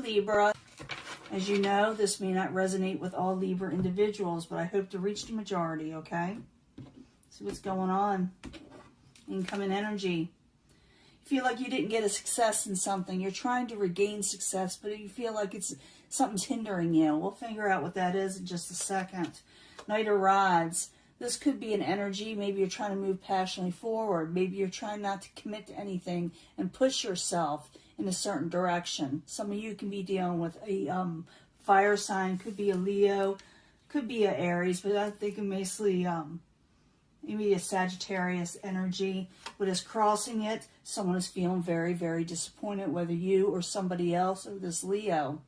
Libra. As you know, this may not resonate with all Libra individuals, but I hope to reach the majority, okay? See what's going on. Incoming energy. You feel like you didn't get a success in something. You're trying to regain success, but you feel like something's hindering you. We'll figure out what that is in just a second. Knight of Rods. This could be an energy. Maybe you're trying to move passionately forward. Maybe you're trying not to commit to anything and push yourself in a certain direction. Some of you can be dealing with a fire sign. Could be a Leo. Could be a Aries. But I think basically maybe a Sagittarius energy. What is crossing it? Someone is feeling very, very disappointed, whether you or somebody else or this Leo.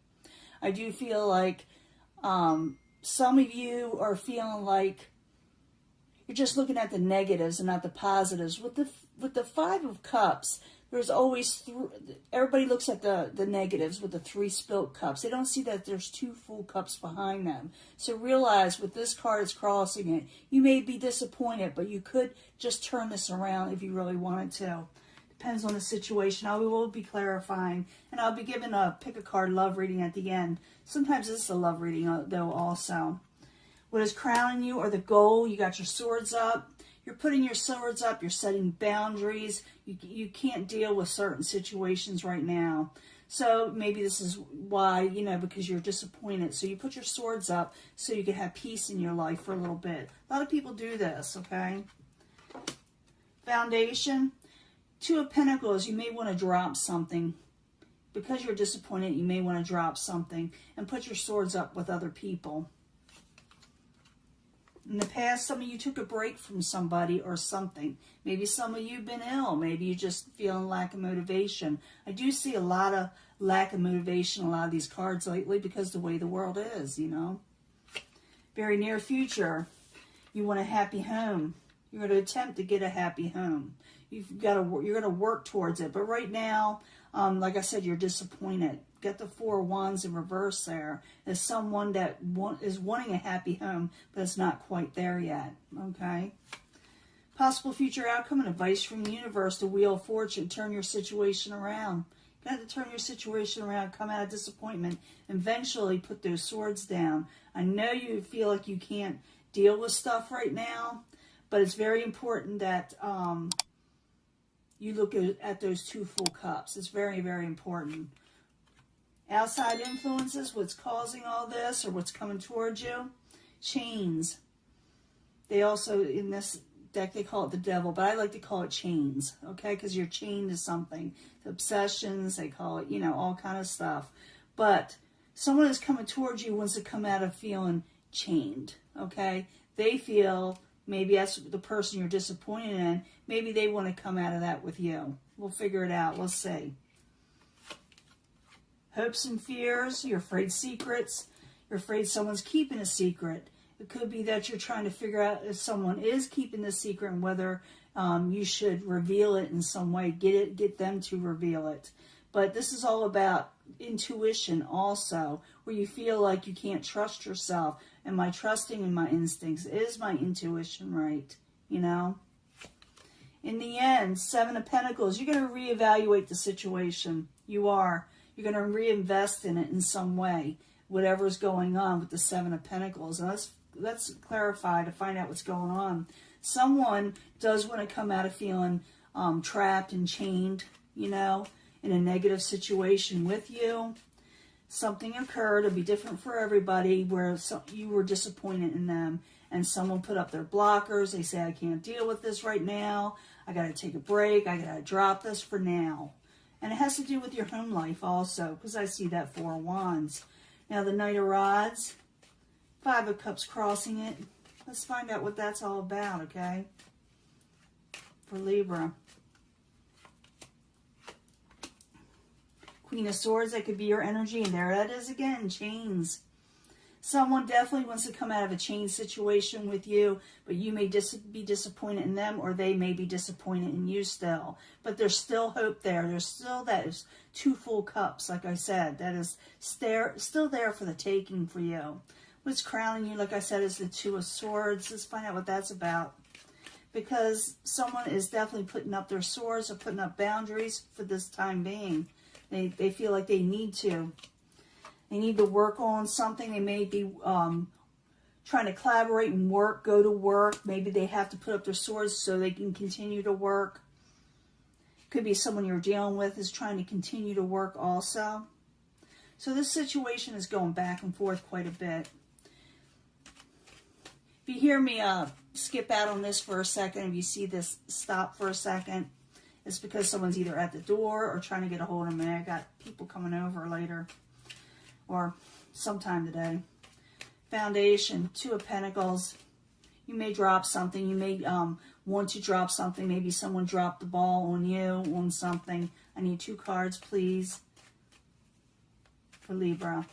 I do feel like some of you are feeling like you're just looking at the negatives and not the positives. With the Five of Cups, there's always everybody looks at the negatives with the 3 spilt cups. They don't see that there's 2 full cups behind them. So realize with this card is crossing it, you may be disappointed, but you could just turn this around if you really wanted to. Depends on the situation. I will be clarifying, and I'll be giving a pick a card love reading at the end. Sometimes this is a love reading though also. What is crowning you or the goal? You got your swords up. You're putting your swords up. You're setting boundaries. You can't deal with certain situations right now. So maybe this is why, because you're disappointed. So you put your swords up so you can have peace in your life for a little bit. A lot of people do this, okay? Foundation. 2 of Pentacles. You may want to drop something. Because you're disappointed, you may want to drop something and put your swords up with other people. In the past, some of you took a break from somebody or something. Maybe some of you have been ill. Maybe you're just feeling lack of motivation. I do see a lot of lack of motivation in a lot of these cards lately because the way the world is, Very near future, you want a happy home. You're going to attempt to get a happy home. You're going to work towards it. But right now, like I said, you're disappointed. Get the 4 of Wands in reverse there. There's someone that is wanting a happy home, but it's not quite there yet. Okay? Possible future outcome and advice from the universe, the Wheel of Fortune. Turn your situation around. You got to turn your situation around, come out of disappointment, eventually put those swords down. I know you feel like you can't deal with stuff right now, but it's very important that you look at those 2 full cups. It's very, very important. Outside influences, what's causing all this or what's coming towards you? Chains. They also, in this deck, they call it the devil, but I like to call it chains, okay? Because you're chained to something. Obsessions, they call it, all kind of stuff. But someone that's coming towards you wants to come out of feeling chained, okay? They feel, maybe that's the person you're disappointed in, maybe they want to come out of that with you. We'll figure it out. Let's see. Hopes and fears, you're afraid secrets, you're afraid someone's keeping a secret. It could be that you're trying to figure out if someone is keeping the secret and whether you should reveal it in some way, get them to reveal it. But this is all about intuition also, where you feel like you can't trust yourself. Am I trusting in my instincts? Is my intuition right? In the end, 7 of Pentacles, you're going to reevaluate the situation. You are. You're going to reinvest in it in some way, whatever's going on with the 7 of Pentacles. And let's clarify to find out what's going on. Someone does want to come out of feeling trapped and chained, in a negative situation with you. Something occurred. It'll be different for everybody where you were disappointed in them and someone put up their blockers. They say, I can't deal with this right now. I got to take a break. I got to drop this for now. And it has to do with your home life also, because I see that 4 of Wands. Now the Knight of Rods, 5 of Cups crossing it. Let's find out what that's all about, okay? For Libra. Queen of Swords, that could be your energy. And there that is again, chains. Someone definitely wants to come out of a chain situation with you, but you may be disappointed in them, or they may be disappointed in you still. But there's still hope there. There's still that 2 full cups, like I said. That is still there for the taking for you. What's crowning you, like I said, is the 2 of Swords. Let's find out what that's about. Because someone is definitely putting up their swords or putting up boundaries for this time being. They feel like they need to. They need to work on something. They may be trying to collaborate and work, go to work. Maybe they have to put up their swords so they can continue to work. Could be someone you're dealing with is trying to continue to work also. So this situation is going back and forth quite a bit. If you hear me skip out on this for a second, if you see this stop for a second, it's because someone's either at the door or trying to get a hold of me. I got people coming over later or sometime today. Foundation, Two of Pentacles. You may drop something. You may want to drop something. Maybe someone dropped the ball on you on something. I need 2 cards, please, for Libra.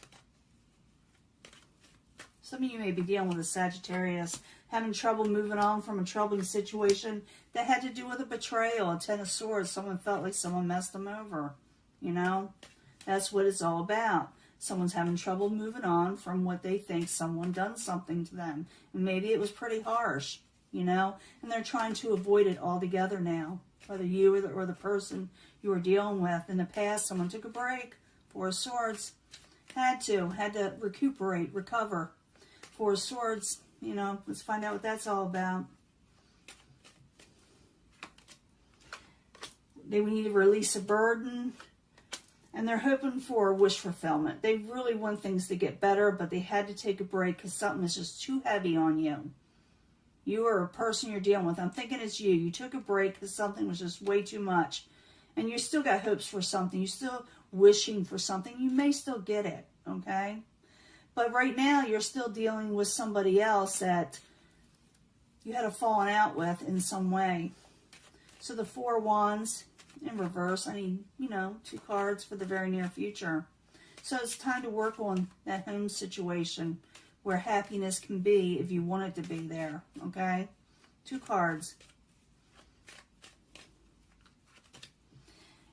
Some of you may be dealing with a Sagittarius, having trouble moving on from a troubling situation that had to do with a betrayal, a 10 of Swords. Someone felt like someone messed them over, you know? That's what it's all about. Someone's having trouble moving on from what they think someone done something to them. And maybe it was pretty harsh, you know? And they're trying to avoid it altogether now. Whether you or the person you were dealing with. In the past, someone took a break. 4 of Swords. Had to recuperate, recover. 4 of Swords, you know, let's find out what that's all about. They would need to release a burden, and they're hoping for a wish fulfillment. They really want things to get better, but they had to take a break because something is just too heavy on you. You or a person you're dealing with, I'm thinking it's you. You took a break because something was just way too much, and you still got hopes for something. You're still wishing for something. You may still get it, okay? But right now, you're still dealing with somebody else that you had a falling out with in some way. So the 4 of Wands in reverse. I need, you know, 2 cards for the very near future. So it's time to work on that home situation where happiness can be if you want it to be there, okay? 2 cards.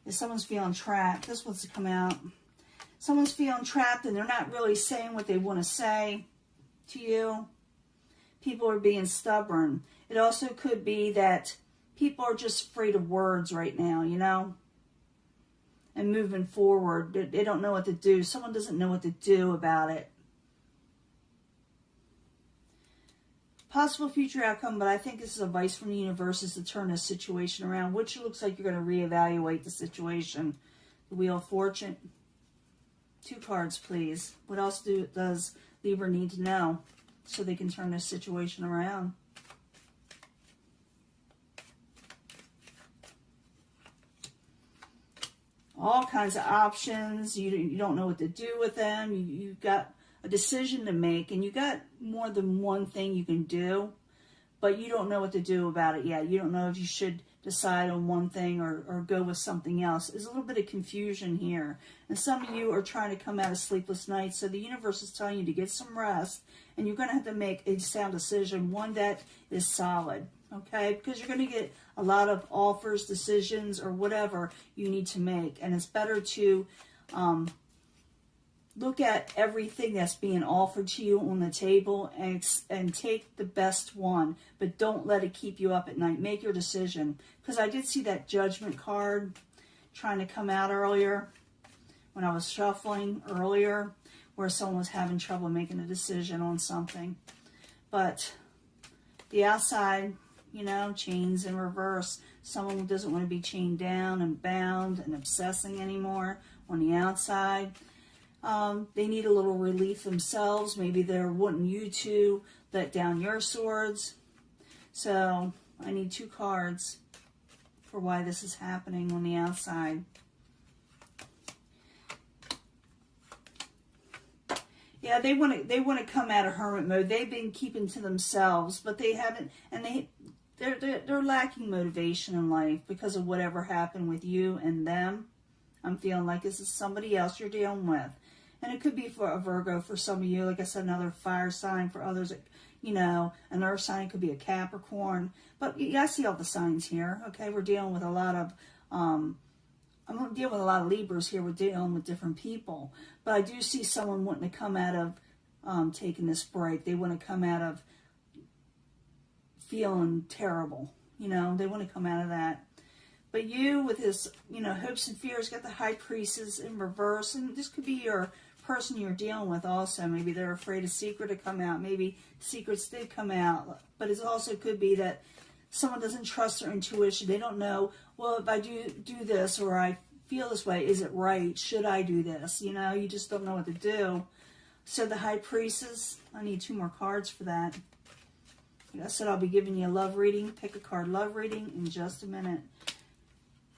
If someone's feeling trapped, this wants to come out. Someone's feeling trapped and they're not really saying what they want to say to you. People are being stubborn. It also could be that people are just afraid of words right now, you know? And moving forward, they don't know what to do. Someone doesn't know what to do about it. Possible future outcome, but I think this is advice from the universe is to turn this situation around, which looks like you're going to reevaluate the situation. The Wheel of Fortune. 2 cards, please. What else does Libra need to know so they can turn this situation around? All kinds of options. You don't know what to do with them. You've got a decision to make, and you got more than one thing you can do, but you don't know what to do about it yet. You don't know if you should decide on one thing or go with something else. There's a little bit of confusion here. And some of you are trying to come out of sleepless nights, so the universe is telling you to get some rest, and you're going to have to make a sound decision, one that is solid, okay? Because you're going to get a lot of offers, decisions, or whatever you need to make, and it's better to look at everything that's being offered to you on the table and take the best one, but don't let it keep you up at night. Make your decision. Because I did see that Judgment card trying to come out earlier when I was shuffling earlier, where someone was having trouble making a decision on something. But the outside, you know, chains in reverse. Someone doesn't want to be chained down and bound and obsessing anymore. On the outside, they need a little relief themselves. Maybe they're wanting you to let down your swords. So I need 2 cards for why this is happening on the outside. Yeah, they want to come out of hermit mode. They've been keeping to themselves, but they haven't, and they're lacking motivation in life because of whatever happened with you and them. I'm feeling like this is somebody else you're dealing with. And it could be for a Virgo for some of you. Like I said, another fire sign. For others, you know, an earth sign could be a Capricorn. But yeah, I see all the signs here. Okay, we're dealing with a lot of, I'm dealing with a lot of Libras here. We're dealing with different people. But I do see someone wanting to come out of taking this break. They want to come out of feeling terrible. You know, they want to come out of that. But you, with his, you know, hopes and fears, got the High Priestess in reverse. And this could be your person you're dealing with also. Maybe they're afraid a secret to come out. Maybe secrets did come out. But it also could be that someone doesn't trust their intuition. They don't know, well, if I do this or I feel this way, is it right? Should I do this? You know, you just don't know what to do. So the High Priestess, I need 2 more cards for that. Like I said, I'll be giving you a love reading. Pick a card love reading in just a minute.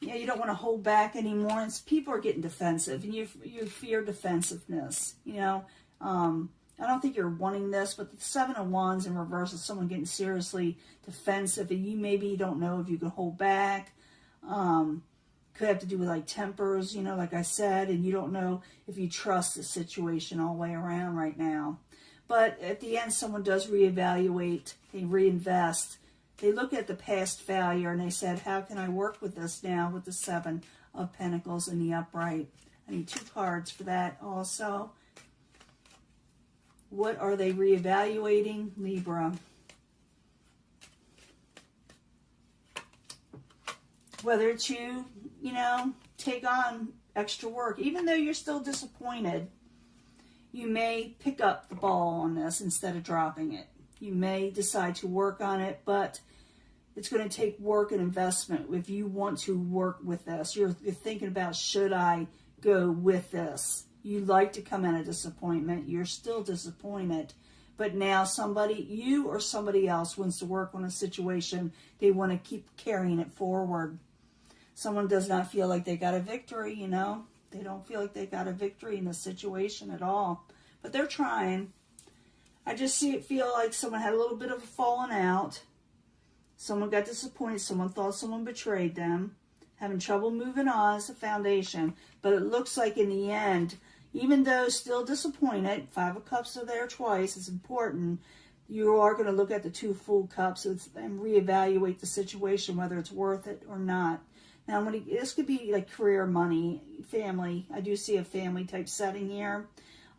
Yeah, you don't want to hold back anymore. And people are getting defensive, and you fear defensiveness. You know, I don't think you're wanting this, but the 7 of Wands in reverse is someone getting seriously defensive, and you maybe don't know if you can hold back. Could have to do with like tempers, you know, like I said, and you don't know if you trust the situation all the way around right now. But at the end, someone does reevaluate, they reinvest. They look at the past failure and they said, how can I work with this now with the 7 of Pentacles in the upright? I need 2 cards for that also. What are they reevaluating? Libra. Whether to, you know, take on extra work, even though you're still disappointed, you may pick up the ball on this instead of dropping it. You may decide to work on it, but it's going to take work and investment if you want to work with this. You're thinking about, should I go with this? You like to come out of disappointment. You're still disappointed. But now somebody, you or somebody else, wants to work on a situation. They want to keep carrying it forward. Someone does not feel like they got a victory, you know. They don't feel like they got a victory in the situation at all. But they're trying. I just feel like someone had a little bit of a falling out. Someone got disappointed. Someone thought someone betrayed them. Having trouble moving on as a foundation. But it looks like in the end, even though still disappointed, 5 of Cups are there twice. It's important. You are going to look at the 2 full cups and reevaluate the situation, whether it's worth it or not. Now, this could be like career, money, family. I do see a family type setting here.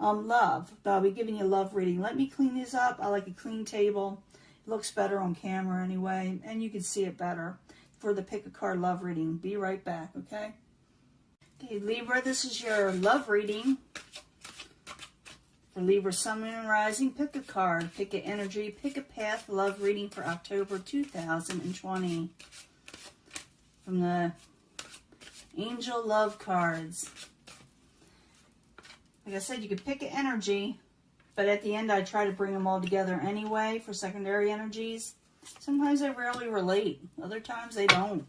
Love. But I'll be giving you a love reading. Let me clean these up. I like a clean table. It looks better on camera anyway. And you can see it better for the pick a card love reading. Be right back, okay? Okay, Libra, this is your love reading. For Libra, Sun, Moon, and Rising, pick a card, pick an energy, pick a path, love reading for October 2020. From the Angel Love cards. Like I said, you could pick an energy, but at the end I try to bring them all together anyway for secondary energies. Sometimes they rarely relate. Other times they don't.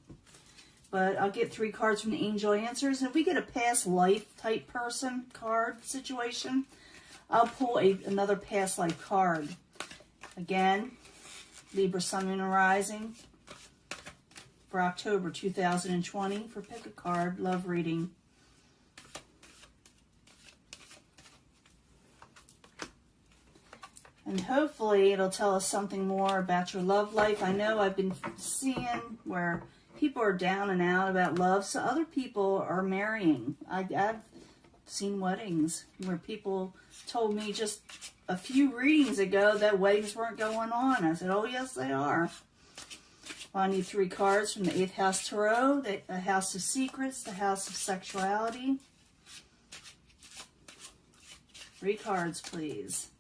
But I'll get 3 cards from the Angel Answers. And if we get a past life type person card situation, I'll pull another past life card. Again, Libra, Sun, Moon, and Rising. For October 2020 for pick a card love reading. And hopefully it'll tell us something more about your love life. I know I've been seeing where people are down and out about love, so other people are marrying. I've seen weddings where people told me just a few readings ago that weddings weren't going on. I said, oh yes they are. Well, I need 3 cards from the 8th House Tarot, the House of Secrets, the House of Sexuality. 3 cards, please.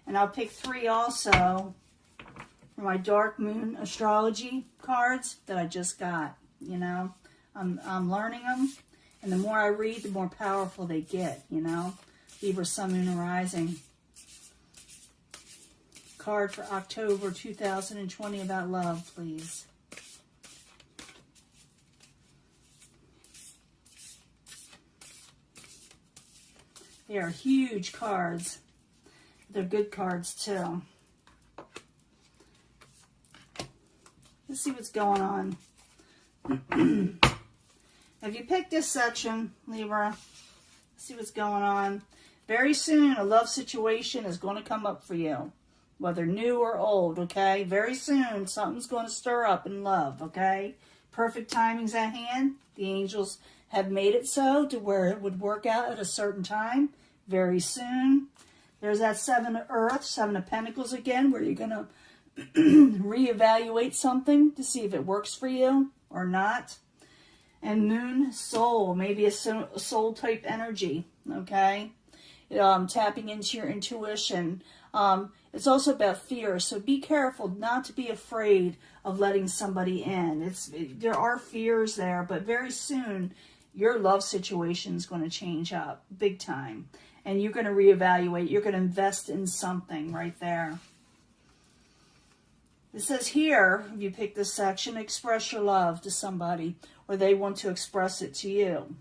And I'll pick 3 also for my Dark Moon Astrology cards that I just got. You know, I'm learning them, and the more I read, the more powerful they get, you know. Libra, Sun, Moon, and Rising. Card for October 2020 about love, please. They are huge cards. They're good cards, too. Let's see what's going on. Have you picked this section, Libra? Let's see what's going on. Very soon, a love situation is going to come up for you, whether new or old, okay? Very soon, something's going to stir up in love, okay? Perfect timing's at hand. The angels have made it so to where it would work out at a certain time. Very soon. There's that 7 of Earth, 7 of Pentacles again, where you're going reevaluate something to see if it works for you or not. And moon, soul, maybe a soul type energy, okay? Tapping into your intuition. It's also about fear, so be careful not to be afraid of letting somebody in. There are fears there, but very soon your love situation is going to change up big time. And you're going to reevaluate. You're going to invest in something right there. It says here, if you pick this section, express your love to somebody, or they want to express it to you.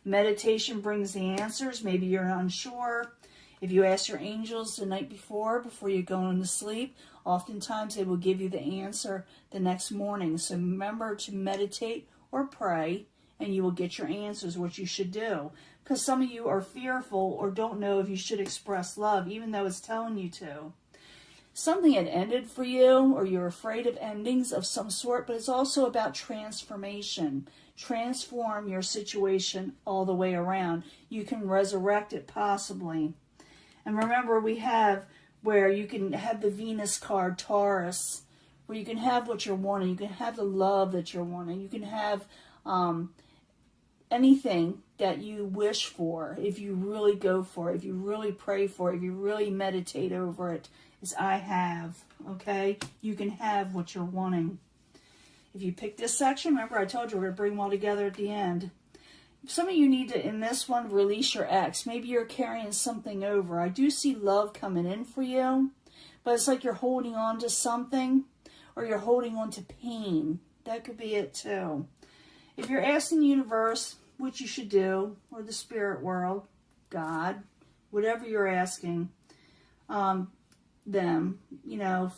Meditation brings the answers. Maybe you're unsure. If you ask your angels the night before you go to sleep, oftentimes they will give you the answer the next morning. So remember to meditate or pray, and you will get your answers, what you should do. Because some of you are fearful or don't know if you should express love, even though it's telling you to. Something had ended for you, or you're afraid of endings of some sort, but it's also about transformation. Transform your situation all the way around. You can resurrect it possibly. And remember, we have where you can have the Venus card, Taurus, where you can have what you're wanting. You can have the love that you're wanting. You can have anything that you wish for if you really go for it, if you really pray for it, if you really meditate over it, as I have, okay? You can have what you're wanting. If you pick this section, remember I told you we're going to bring them all together at the end. Some of you need to, in this one, release your ex. Maybe you're carrying something over. I do see love coming in for you, but it's like you're holding on to something, or you're holding on to pain. That could be it too. If you're asking the universe what you should do, or the spirit world, God, whatever you're asking them,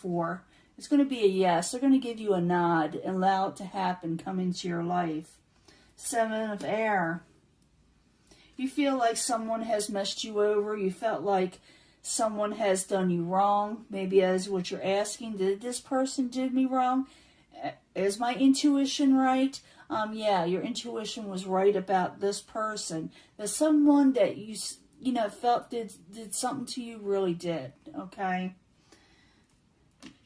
for, it's going to be a yes. They're going to give you a nod and allow it to happen, come into your life. 7 of air. You feel like someone has messed you over. You felt like someone has done you wrong. Maybe as what you're asking, did this person do me wrong? Is my intuition right? Yeah, your intuition was right about this person. There's someone that you felt did something to you, really did, okay?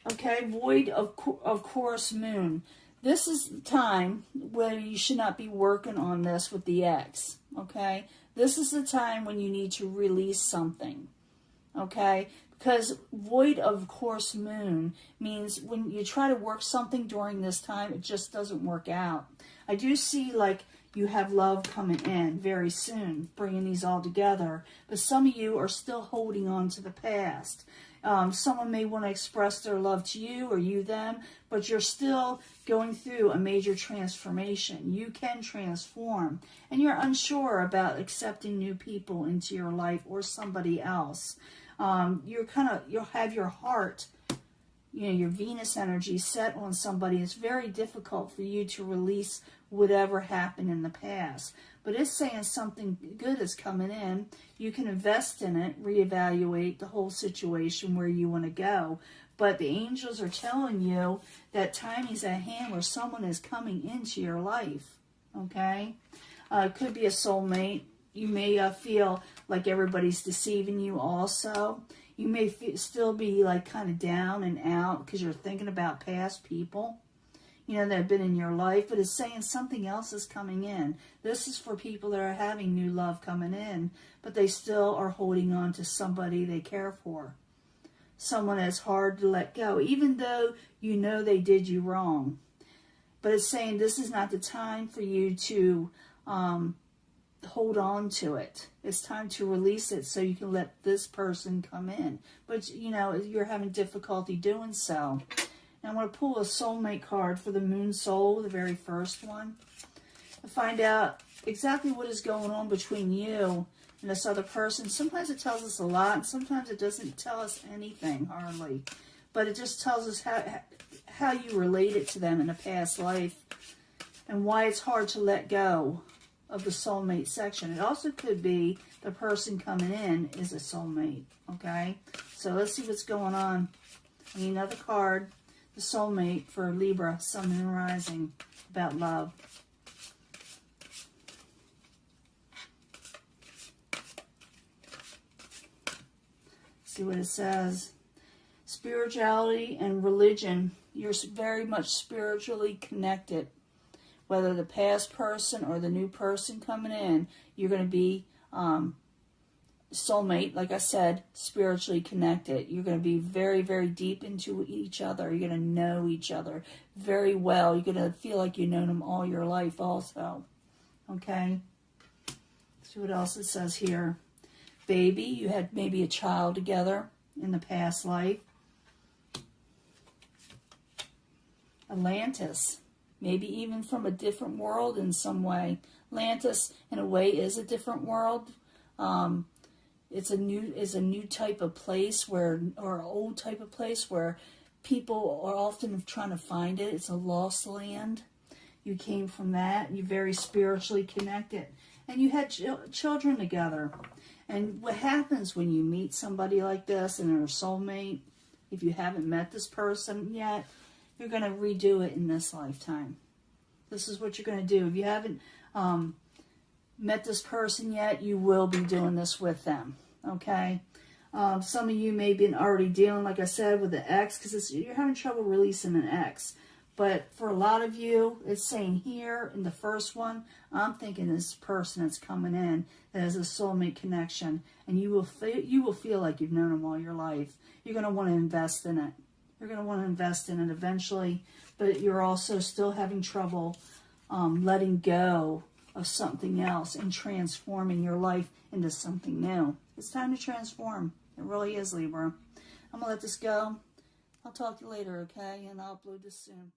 Okay, void of course, moon. This is the time where you should not be working on this with the ex, okay? This is the time when you need to release something, okay? Because void of course moon means when you try to work something during this time, it just doesn't work out. I do see like you have love coming in very soon, bringing these all together. But some of you are still holding on to the past. Someone may want to express their love to you or you them, but you're still going through a major transformation. You can transform, and you're unsure about accepting new people into your life or somebody else. You'll have your heart, your Venus energy set on somebody. It's very difficult for you to release whatever happened in the past. But it's saying something good is coming in. You can invest in it, reevaluate the whole situation where you want to go. But the angels are telling you that time is at hand where someone is coming into your life. Okay? It could be a soulmate. You may feel like everybody's deceiving you also. You may still be like kind of down and out because you're thinking about past people, that have been in your life, but it's saying something else is coming in. This is for people that are having new love coming in, but they still are holding on to somebody they care for. Someone that's hard to let go, even though you know they did you wrong. But it's saying this is not the time for you to hold on to it. It's time to release it so you can let this person come in. But, you're having difficulty doing so. Now I'm going to pull a soulmate card for the moon soul, the very first one, to find out exactly what is going on between you and this other person. Sometimes it tells us a lot, and sometimes it doesn't tell us anything, hardly. But it just tells us how you related to them in a past life and why it's hard to let go of the soulmate section. It also could be the person coming in is a soulmate, okay? So let's see what's going on. I need another card. The soulmate for Libra, Sun, Moon, Rising, about love. See what it says. Spirituality and religion, you're very much spiritually connected. Whether the past person or the new person coming in, you're going to be soulmate, like I said, spiritually connected. You're going to be very, very deep into each other. You're going to know each other very well. You're going to feel like you've known them all your life also. Okay? Let's see what else it says here. Baby, you had maybe a child together in the past life. Atlantis, maybe even from a different world in some way. Atlantis, in a way, is a different world. It's a new type of place where, or an old type of place where people are often trying to find it. It's a lost land. You came from that. You're very spiritually connected, and you had children together. And what happens when you meet somebody like this and they're a soulmate? If you haven't met this person yet, you're going to redo it in this lifetime. This is what you're going to do. If you haven't met this person yet, you will be doing this with them. Okay? Some of you may have been already dealing, like I said, with the ex, because you're having trouble releasing an ex. But for a lot of you, it's saying here in the first one, I'm thinking this person that's coming in that has a soulmate connection, and you will feel like you've known them all your life. You're going to want to invest in it. You're going to want to invest in it eventually, but you're also still having trouble letting go of something else and transforming your life into something new. It's time to transform. It really is, Libra. I'm going to let this go. I'll talk to you later, okay? And I'll upload this soon.